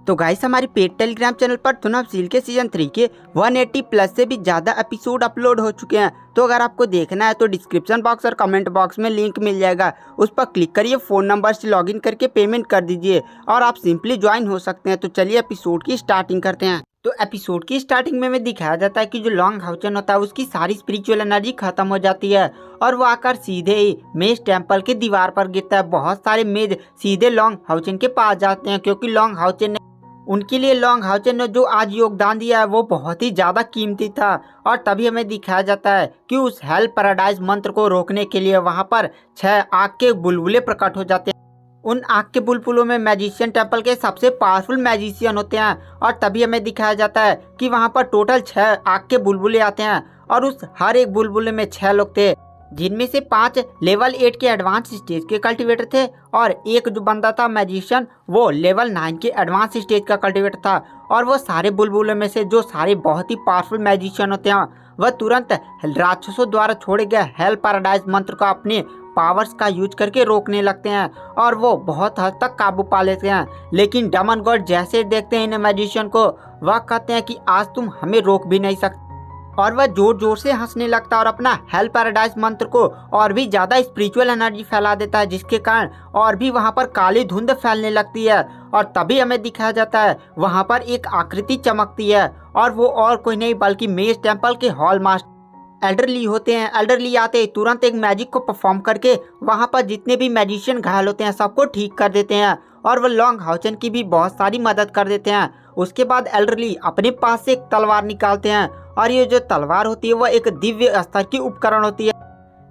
तो गाइस हमारे paid Telegram channel पर थुनब सील के सीजन 3 के 180 प्लस से भी ज़्यादा एपिसोड अपलोड हो चुके हैं। तो अगर आपको देखना है तो डिस्क्रिप्शन बॉक्स और कमेंट बॉक्स में लिंक मिल जाएगा, उस पर क्लिक करिए, फ़ोन नंबर से लॉगिन करके पेमेंट कर दीजिए और आप सिंपली ज्वाइन हो सकते हैं। तो चलिए एपिसोड की स्टार्टिंग करते हैं। तो एपिसोड की स्टार्टिंग में हमें दिखाया जाता है कि जो लॉन्ग हाउचन होता है उसकी सारी स्पिरिचुअल एनर्जी खत्म हो जाती है और वो आकर सीधे ही मेज टेम्पल के दीवार पर गिरता है। बहुत सारे मेज सीधे लॉन्ग हाउचन के पास जाते हैं क्योंकि लॉन्ग हाउचन ने उनके लिए लॉन्ग हाउचन ने जो आज योगदान दिया है वो बहुत ही ज़्यादा कीमती था। और तभी हमें दिखाया जाता है कि उस हेल पैराडाइज मंत्र को रोकने के लिए वहाँ पर 6 आग के बुलबुले प्रकट हो जाते हैं। उन आग के बुलबुलों में मैजिशियन टेम्पल के सबसे पावरफुल मैजिशियन होते हैं। और तभी हमें दिखाया जाता है कि वहाँ पर टोटल 6 आग के बुलबुले आते हैं और उस हर एक बुलबुले में 6 लोग थे, जिनमें से 5 लेवल 8 के एडवांस स्टेज के कल्टीवेटर थे और एक जो बंदा था मैजिशियन वो लेवल 9 के एडवांस स्टेज का कल्टीवेटर था। और वो सारे बुलबुलों में से जो सारे बहुत ही पावरफुल मैजिशियन होते हैं वह तुरंत राक्षसों द्वारा छोड़े गए हेल पैराडाइज मंत्र को अपने पावर्स का यूज करके रोकने लगते हैं और वो बहुत हद तक काबू पा लेते हैं। लेकिन डेमन गॉड जैसे देखते हैं इन मैजिशियन को, वह कहते हैं कि आज तुम हमें रोक भी नहीं सकते और वह जोर जोर से हंसने लगता है और अपना हेल पैराडाइज मंत्र को और भी ज़्यादा स्पिरिचुअल एनर्जी फैला देता है, जिसके कारण और भी वहाँ पर काली धुंध फैलने लगती है। और तभी हमें दिखाया जाता है वहाँ पर एक आकृति चमकती है और वो और कोई नहीं बल्कि मेज टेम्पल के हॉल मास्टर एल्डरली होते हैं। एल्डरली आते ही तुरंत एक मैजिक को परफॉर्म करके वहाँ पर जितने भी मैजिशियन घायल होते हैं सबको ठीक कर देते हैं और वो लॉन्ग हाउचन की भी बहुत सारी मदद कर देते हैं। उसके बाद एल्डरली अपने पास से एक तलवार निकालते हैं और ये जो तलवार होती है वह एक दिव्य स्तर की उपकरण होती है।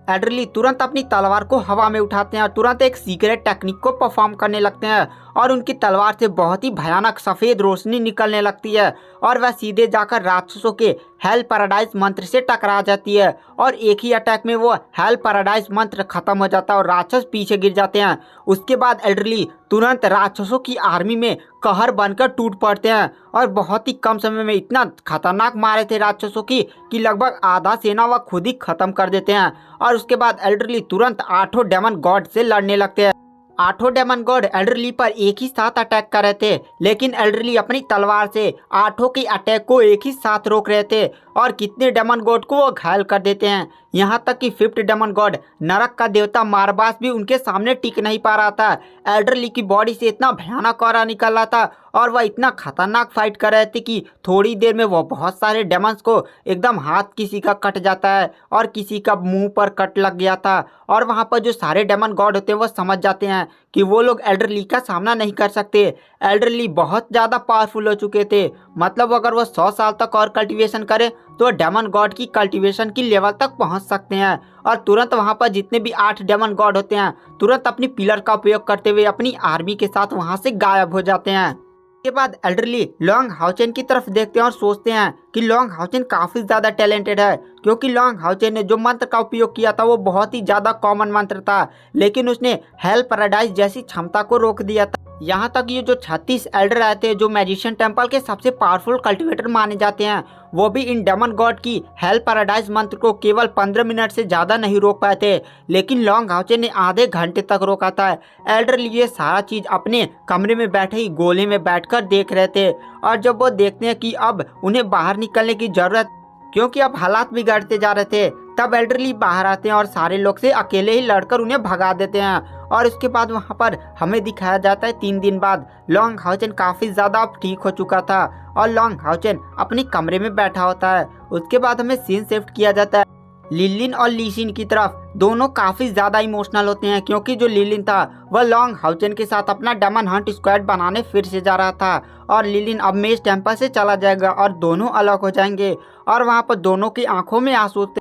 एल्डरली तुरंत अपनी तलवार को हवा में उठाते हैं और तुरंत एक सीक्रेट टेक्निक को परफॉर्म करने लगते हैं और उनकी तलवार से बहुत ही भयानक सफ़ेद रोशनी निकलने लगती है और वह सीधे जाकर राक्षसों के हेल पैराडाइज मंत्र से टकरा जाती है और एक ही अटैक में वो हेल पैराडाइज मंत्र खत्म हो जाता है और राक्षस पीछे गिर जाते हैं। उसके बाद एल्डरली तुरंत राक्षसों की आर्मी में कहर बनकर टूट पड़ते हैं और बहुत ही कम समय में इतना खतरनाक मारे थे राक्षसों की कि लगभग आधा सेना वह खुद ही खत्म कर देते हैं। और उसके बाद एल्डरली तुरंत 8 डेमन गॉड से लड़ने लगते हैं। 8 डेमन गॉड एल्डरली पर एक ही साथ अटैक कर रहे थे, लेकिन एल्डरली अपनी तलवार से 8 के अटैक को एक ही साथ रोक रहे थे और कितने डेमन गॉड को वो घायल कर देते हैं। यहाँ तक कि 5th डेमन गॉड नरक का देवता मारबास भी उनके सामने टिक नहीं पा रहा था। एल्डरली की बॉडी से इतना भयानक ऑरा निकल रहा था और वह इतना खतरनाक फाइट कर रहे थे कि थोड़ी देर में वो बहुत सारे डेमन्स को एकदम हाथ किसी का कट जाता है और किसी का मुंह पर कट लग गया था। और वहाँ पर जो सारे डेमन गॉड होते हैं वो समझ जाते हैं कि वो लोग एल्डरली का सामना नहीं कर सकते। एल्डरली बहुत ज़्यादा पावरफुल हो चुके थे, मतलब अगर वो 100 साल तक और कल्टीवेशन करे तो डेमन गॉड की कल्टीवेशन की लेवल तक पहुंच सकते हैं। और तुरंत वहां पर जितने भी 8 डेमन गॉड होते हैं तुरंत अपनी पिलर का उपयोग करते हुए अपनी आर्मी के साथ वहां से गायब हो जाते हैं। इसके बाद एल्डरली लॉन्ग हाउचन की तरफ देखते हैं और सोचते हैं कि लॉन्ग हाउचन काफ़ी ज़्यादा टैलेंटेड है, क्योंकि लॉन्ग हाउचन ने जो मंत्र का उपयोग किया था वो बहुत ही ज़्यादा कॉमन मंत्र था, लेकिन उसने हेल पैराडाइज जैसी क्षमता को रोक दिया था। यहाँ तक ये जो 36 एल्डर आए थे जो मैजिशियन टेम्पल के सबसे पावरफुल कल्टीवेटर माने जाते हैं, वो भी इन डेमन गॉड की हेल पैराडाइज मंत्र को केवल 15 मिनट से ज़्यादा नहीं रोक पाए थे, लेकिन लॉन्ग हाउचन ने आधे घंटे तक रोका था। एल्डर ये सारा चीज़ अपने कमरे में बैठे ही गोले में बैठकर देख रहे थे और जब वो देखते हैं कि अब उन्हें बाहर निकलने की ज़रूरत क्योंकि अब हालात बिगड़ते जा रहे थे, तब एल्डरली बाहर आते हैं और सारे लोग से अकेले ही लड़कर उन्हें भगा देते हैं। और उसके बाद वहाँ पर हमें दिखाया जाता है 3 दिन बाद लॉन्ग हाउचन काफ़ी ज़्यादा अब ठीक हो चुका था और लॉन्ग हाउचन अपने कमरे में बैठा होता है। उसके बाद हमें सीन शिफ्ट किया जाता है लिलिन और लीसिन की तरफ। दोनों काफ़ी ज़्यादा इमोशनल होते हैं क्योंकि जो लिलिन था वह लॉन्ग हाउचन के साथ अपना डेमन हंट स्क्वाड बनाने फिर से जा रहा था और लिलिन अब मेज टेम्पल से चला जाएगा और दोनों अलग हो जाएंगे। और वहाँ पर दोनों की आंखों में आंसू थे।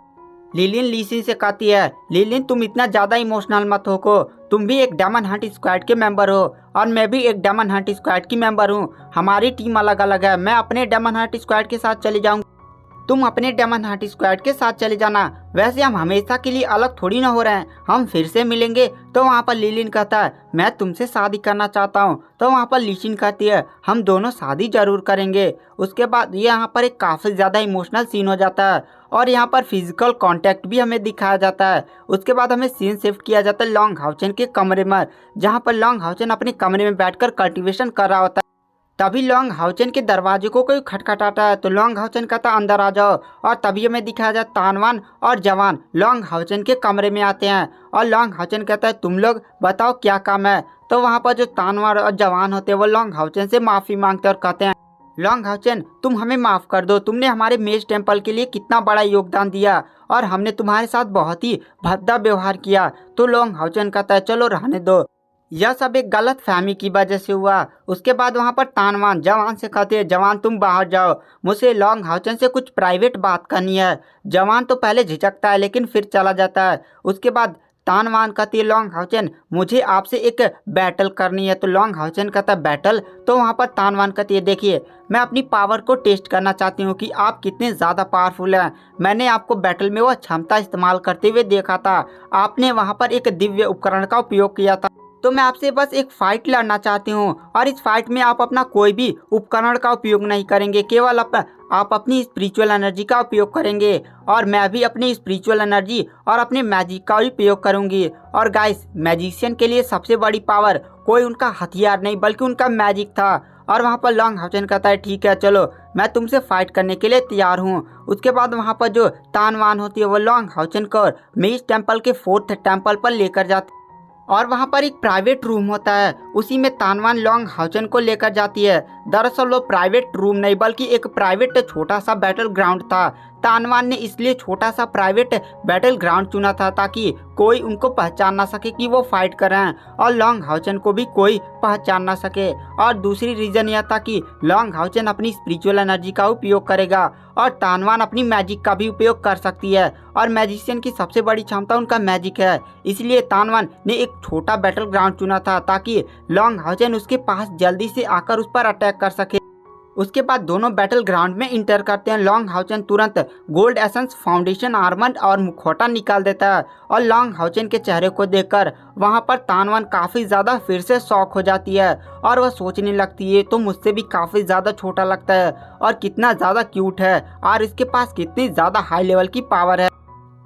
लिलिन लीसिन से कहती है, लिलिन तुम इतना ज़्यादा इमोशनल मत हो को, तुम भी एक डेमन हंट स्क्वाड के मेंबर हो और मैं भी एक डेमन हंट स्क्वाड की मेंबर हूँ। हमारी टीम अलग अलग है, मैं अपने डेमन हंट स्क्वाड के साथ चली जाऊँगी, तुम अपने डेमन हंट स्क्वाड के साथ चले जाना। वैसे हम हमेशा के लिए अलग थोड़ी ना हो रहे हैं, हम फिर से मिलेंगे। तो वहाँ पर लिलिन कहता है, मैं तुमसे शादी करना चाहता हूँ। तो वहाँ पर लीसिन कहती है, हम दोनों शादी जरूर करेंगे। उसके बाद यहाँ पर एक काफ़ी ज़्यादा इमोशनल सीन हो जाता है और यहाँ पर फिजिकल कांटेक्ट भी हमें दिखाया जाता है। उसके बाद हमें सीन शिफ्ट किया जाता है लॉन्ग हाउचन के कमरे में, जहाँ पर लॉन्ग हाउचन अपने कमरे में बैठकर कल्टीवेशन कर रहा होता है। तभी लॉन्ग हाउचेन के दरवाजे को कोई खटखटाता है तो लॉन्ग हाउचेन कहता अंदर आ जाओ। और तभी हमें दिखाया जाए तानवान और जवान लॉन्ग हाउचेन के कमरे में आते हैं और लॉन्ग हाउचेन कहता है तुम लोग बताओ क्या काम है। तो वहाँ पर जो तानवान और जवान होते हैं वो लॉन्ग हाउचेन से माफ़ी मांगते हैं और कहते हैं लॉन्ग हाउचेन तुम हमें माफ़ कर दो, तुमने हमारे मेज टेम्पल के लिए कितना बड़ा योगदान दिया और हमने तुम्हारे साथ बहुत ही भद्दा व्यवहार किया। तो लॉन्ग हाउचेन कहता है चलो रहने दो, यह सब एक गलत फहमी की वजह से हुआ। उसके बाद वहाँ पर तानवान जवान से कहते हैं जवान तुम बाहर जाओ, मुझे लॉन्ग हाउचेन से कुछ प्राइवेट बात करनी है। जवान तो पहले झिझकता है लेकिन फिर चला जाता है। उसके बाद तानवान कहती है लॉन्ग हाउचेन मुझे आपसे एक बैटल करनी है। तो लॉन्ग हाउचेन कहता है बैटल। तो वहाँ पर तानवान कहती है देखिए मैं अपनी पावर को टेस्ट करना चाहती हूँ कि आप कितने ज़्यादा पावरफुल हैं। मैंने आपको बैटल में वह क्षमता इस्तेमाल करते हुए देखा था, आपने वहाँ पर एक दिव्य उपकरण का उपयोग किया था। तो मैं आपसे बस एक फाइट लड़ना चाहती हूँ और इस फाइट में आप अपना कोई भी उपकरण का उपयोग नहीं करेंगे, केवल आप अपनी स्पिरिचुअल एनर्जी का उपयोग करेंगे और मैं भी अपनी स्पिरिचुअल एनर्जी और अपने मैजिक का उपयोग करूँगी। और गाइस मैजिशियन के लिए सबसे बड़ी पावर कोई उनका हथियार नहीं बल्कि उनका मैजिक था। और वहाँ पर लॉन्ग हाउचेन कहता है ठीक है चलो मैं तुमसे फाइट करने के लिए तैयार हूँ। उसके बाद वहाँ पर जो तानवान होती है वो लॉन्ग हाउचेन को मेज टेम्पल के 4th टेम्पल पर लेकर जाती और वहाँ पर एक प्राइवेट रूम होता है, उसी में तानवान लॉन्ग हाउचेन को लेकर जाती है। दरअसल वो प्राइवेट रूम नहीं बल्कि एक प्राइवेट छोटा सा बैटल ग्राउंड था। तानवान ने इसलिए छोटा सा प्राइवेट बैटल ग्राउंड चुना था ताकि कोई उनको पहचान ना सके कि वो फाइट कर रहे हैं और लॉन्ग हाउचेन को भी कोई पहचान ना सके। और दूसरी रीज़न यह था कि लॉन्ग हाउचेन अपनी स्पिरिचुअल एनर्जी का उपयोग करेगा और तानवान अपनी मैजिक का भी उपयोग कर सकती है और मैजिशियन की सबसे बड़ी क्षमता उनका मैजिक है। इसलिए तानवान ने एक छोटा बैटल ग्राउंड चुना था ताकि लॉन्ग हाउचेन उसके पास जल्दी से आकर उस पर अटैक कर सके। उसके बाद दोनों बैटल ग्राउंड में इंटर करते हैं। लॉन्ग हाउचेन तुरंत गोल्ड एसेंस फाउंडेशन आर्मर और मुखौटा निकाल देता है और लॉन्ग हाउचेन के चेहरे को देखकर वहां पर तानवान काफ़ी ज़्यादा फिर से शॉक हो जाती है और वह सोचने लगती है तो मुझसे भी काफ़ी ज़्यादा छोटा लगता है और कितना ज़्यादा क्यूट है और इसके पास कितनी ज़्यादा हाई लेवल की पावर है।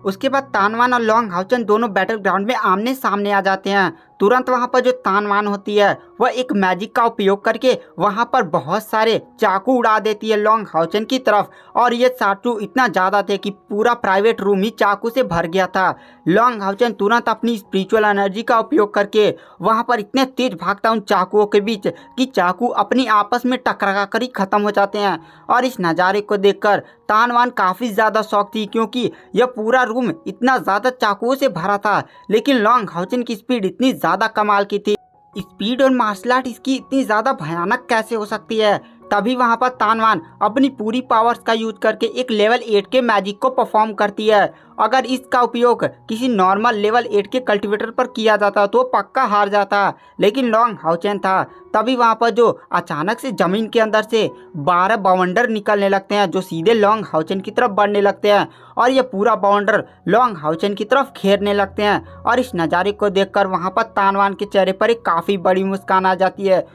उसके बाद तानवान और लॉन्ग हाउचेन दोनों बैटल ग्राउंड में आमने सामने आ जाते हैं। तुरंत वहां पर जो तानवान होती है वह एक मैजिक का उपयोग करके वहां पर बहुत सारे चाकू उड़ा देती है लॉन्ग हाउचेन की तरफ और ये चाकू इतना ज़्यादा थे कि पूरा प्राइवेट रूम ही चाकू से भर गया था। लॉन्ग हाउचेन तुरंत अपनी स्पिरिचुअल एनर्जी का उपयोग करके वहां पर इतने तेज भागता उन चाकुओं के बीच कि चाकू अपनी आपस में टकरा कर ही खत्म हो जाते हैं। और इस नज़ारे को देखकर तानवान काफ़ी ज़्यादा शौक थी क्योंकि यह पूरा रूम इतना ज़्यादा चाकुओं से भरा था, लेकिन लॉन्ग हाउचेन की स्पीड इतनी ज़्यादा कमाल की थी। स्पीड और मार्शल आर्ट इसकी इतनी ज़्यादा भयानक कैसे हो सकती है। तभी वहाँ पर तानवान अपनी पूरी पावर्स का यूज करके एक लेवल 8 के मैजिक को परफॉर्म करती है। अगर इसका उपयोग किसी नॉर्मल लेवल 8 के कल्टीवेटर पर किया जाता तो पक्का हार जाता, लेकिन लॉन्ग हाउचेन था। तभी वहाँ पर जो अचानक से ज़मीन के अंदर से 12 बाउंडर निकलने लगते हैं जो सीधे लॉन्ग हाउचेन की तरफ बढ़ने लगते हैं और ये पूरा बाउंडर लॉन्ग हाउचेन की तरफ घेरने लगते हैं। और इस नज़ारे को देखकर वहाँ पर तानवान के चेहरे पर एक काफ़ी बड़ी मुस्कान आ जाती है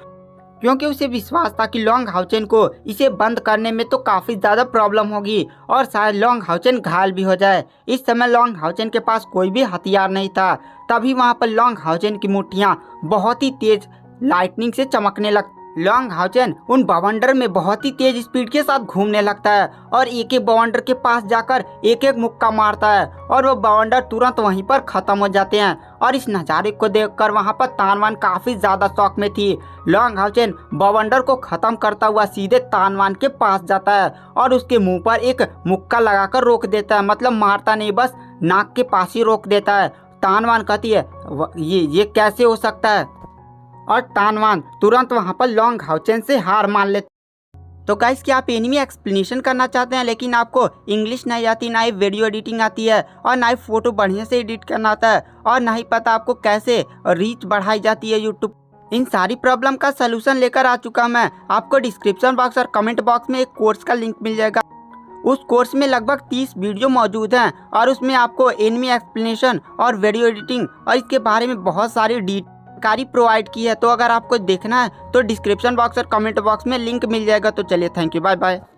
क्योंकि उसे विश्वास था कि लॉन्ग हाउचेन को इसे बंद करने में तो काफ़ी ज़्यादा प्रॉब्लम होगी और शायद लॉन्ग हाउचेन घायल भी हो जाए। इस समय लॉन्ग हाउचेन के पास कोई भी हथियार नहीं था। तभी वहाँ पर लॉन्ग हाउचेन की मुट्ठियाँ बहुत ही तेज लाइटनिंग से चमकने लगती। लॉन्ग हाउचेन उन बवंडर में बहुत ही तेज स्पीड के साथ घूमने लगता है और एक एक बवंडर के पास जाकर एक एक मुक्का मारता है और वो बवंडर तुरंत वहीं पर खत्म हो जाते हैं। और इस नज़ारे को देखकर वहां पर तानवान काफ़ी ज़्यादा शौक में थी। लॉन्ग हाउचेन बवंडर को ख़त्म करता हुआ सीधे तानवान के पास जाता है और उसके मुंह पर एक मुक्का लगाकर रोक देता है, मतलब मारता नहीं, बस नाक के पास ही रोक देता है। तानवान कहती है ये कैसे हो सकता है और तानवान तुरंत वहां पर लॉन्ग हाउचेन से हार मान लेते। तो गाइस क्या आप एनिमी एक्सप्लेनेशन करना चाहते हैं लेकिन आपको इंग्लिश नहीं आती, ना ही वीडियो एडिटिंग आती है और ना ही फ़ोटो बढ़िया से एडिट करना आता है और ना ही पता आपको कैसे रीच बढ़ाई जाती है यूट्यूब, इन सारी प्रॉब्लम का सलूशन लेकर आ चुका मैं। आपको डिस्क्रिप्शन बॉक्स और कमेंट बॉक्स में एक कोर्स का लिंक मिल जाएगा। उस कोर्स में लगभग 30 वीडियो मौजूद हैं और उसमें आपको एनिमी एक्सप्लेनेशन और वीडियो एडिटिंग और इसके बारे में बहुत सारी जानकारी प्रोवाइड की है। तो अगर आपको देखना है तो डिस्क्रिप्शन बॉक्स और कमेंट बॉक्स में लिंक मिल जाएगा। तो चलिए, थैंक यू, बाय बाय।